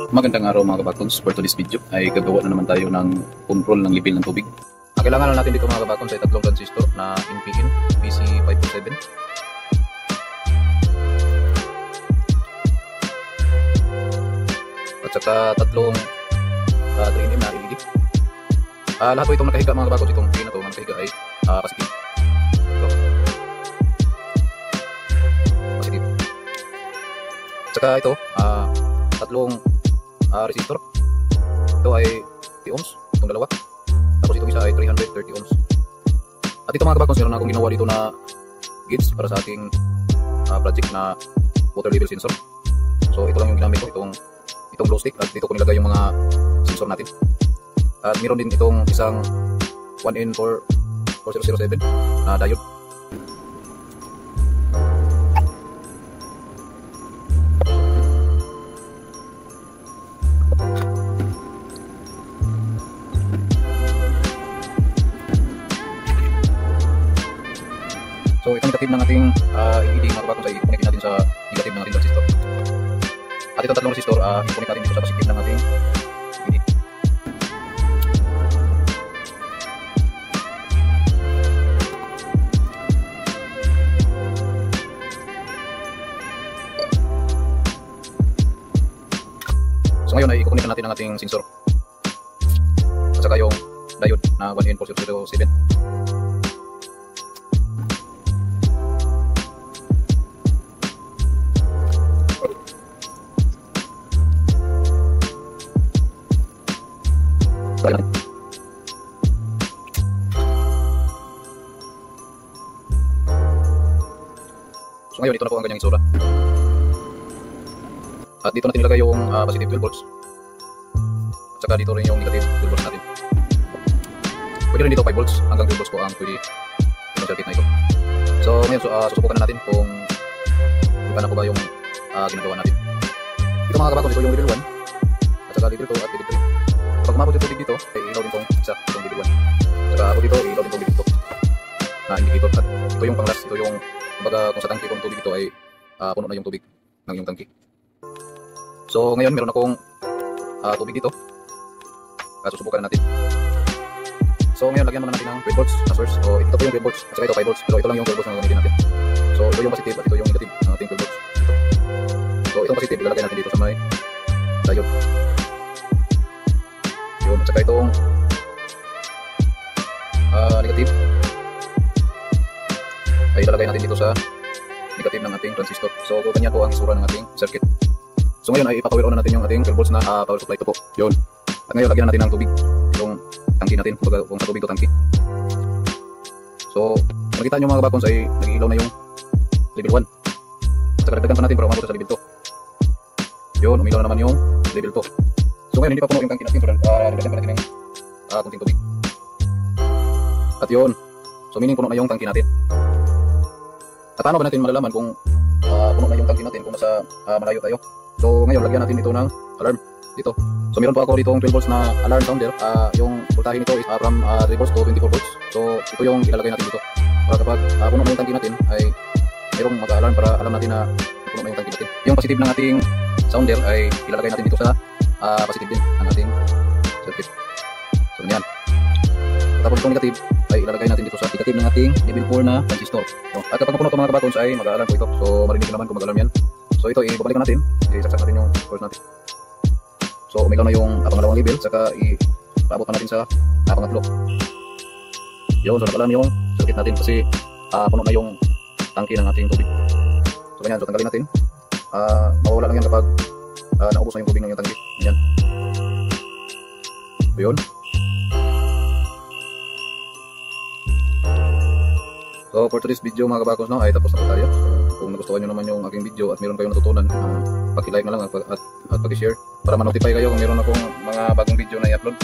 Magandang araw mga kabakons. For today's video ay gagawa na naman tayo ng control ng level ng tubig. Ang kailangan lang natin dito mga kabakons ay tatlong transistor na NPN BC527 at saka tatlong 3mm na LED. Lahat po itong nakahiga mga kabakons, itong pin na ito na nakahiga ay positive. Ito. Positive. At saka ito tatlong resistor. Ito ay 3 ohms, itong dalawa. Tapos itong isa ay 330 ohms. At ito mga kabakons, meron na akong ginawa dito na gauge para sa ating project na water level sensor. So ito lang yung ginamit ko, itong glow stick, at dito ko nilagay yung mga sensor natin. At meron din itong isang 1N4007 na diode. So itong negative ng ating LED mga kabakons ay i-connect natin sa negative ng ating transistor. At itong tatlong resistor, i-connect natin dito sa positive ng ating LED. So ngayon ay i-connect natin ang ating sensor at saka yung diode na 1N4007. So ngayon ito na po ang kanyang itsura. At dito natin ilagay yung positive 12 volts. At saka dito rin yung negative 12 volts natin. Pwede rin dito 5 volts hanggang 12 volts po ang pwede yung circuit na ito. So ngayon susubukan na natin kung paano po ba yung ginagawa natin. Ito mga kabakons, ito yung level 1 at saka level 2 at level 3. Pag umabot yung tubig dito, ay ilaw din itong isa, itong level 1. At saka ako dito, ilaw din itong level 2 na indicator. At ito yung panglas, ito yung kumbaga kung sa tangke ko ng tubig ito ay puno na yung tubig ng iyong tangke. So ngayon meron akong tubig dito at susubukan natin. So ngayon lagyan muna natin ng 12 volts na source. So ito po yung 12 volts at saka ito 5 volts, pero ito lang yung 12 volts na gagamitin natin. So ito yung positive at ito yung negative ng ating 12 volts. So itong positive ilalagay natin dito sa may diode. Yun, at saka itong negative ay ilalagay natin dito sa negative ng ating transistor. So ganyan po ang isura ng ating circuit. So ngayon ay ipapower on na natin yung ating 12 volts na power supply. Ito po, yun. At ngayon lagyan natin ng tubig yung tangki natin, kumbaga kung sa tubig o tangki. So makikita nyo mga kabakons ay nag-iilaw na yung level 1. At saka dagdagan pa natin para umabot sa level 2. Yun, umilaw na naman yung level 2. So ngayon hindi pa puno yung tangki natin, so dagdagan pa natin ng kunting tubig. At yun, so meaning puno na yung tangki natin. At paano ba natin malalaman kung puno na yung tangki natin kung nasa malayo tayo? So ngayon lagyan natin ito ng alarm dito. So meron po ako dito 12 volts na alarm sounder. Yung voltahe nito is from 3 volts to 24 volts. So ito yung ilalagay natin dito. Para kapag puno na yung tangki natin ay mayroong mag-alarm para alam natin na puno na yung tangki natin. Yung positive ng ating sounder ay ilalagay natin dito sa positive din ng ating circuit. So ganyan. Tapos itong negative ay ilalagay natin dito sa negative ng ating level 4 na transistor. So, at kapag napuno ito mga kabakons ay mag-alarm po ito. So marinig naman kung mag-alarm yan. So ito ibabalikan natin, isaksak natin yung source natin. So umilaw na yung pangalawang level, saka ipaabot na natin sa pangatlo. Yun, so nakalam yung circuit natin kasi puno na yung tangki ng ating tubig. So ganyan, so tanggalin natin. Mawawala lang yan kapag naubos na yung tubig ng yung tangki. Ganyan. So yun. So for today's video mga kabakons ay tapos na tayo. So, kung nagustuhan nyo naman yung aking video at meron kayong natutunan, paki-like na lang at paki-share para ma-notify kayo kung meron akong mga bagong video na i-upload.